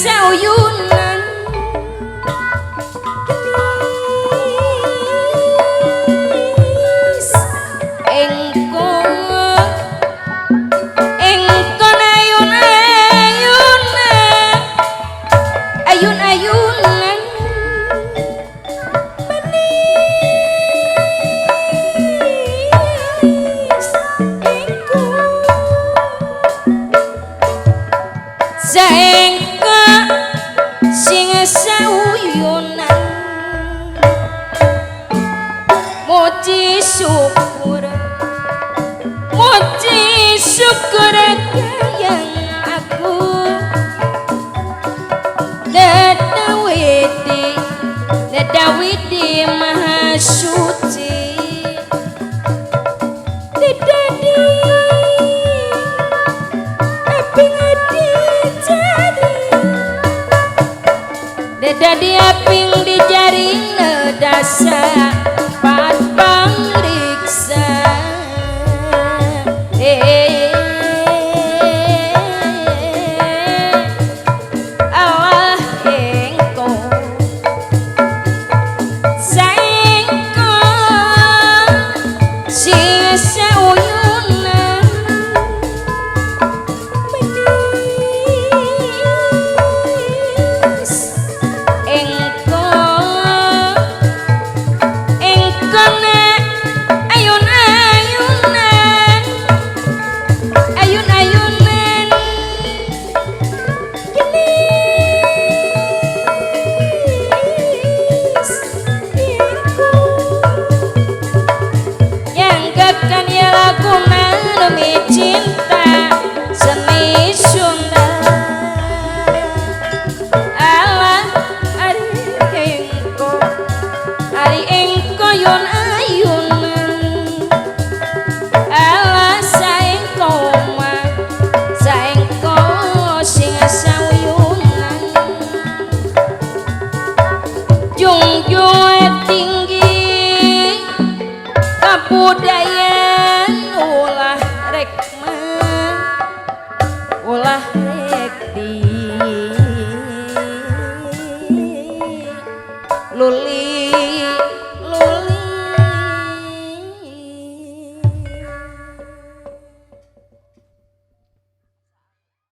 sao yunan engkon ayun-ayunan manis engkon saengka sing sauyonan moci syukur kayang aku Dawidi maha suci Dadi api dijari Dadi api dijari nedasa pat pangriksa cinta seni Sunda ala ari engko yon ayunan ala saengko sing sauyunan jungjung tinggi kabudayan ulah rek di luli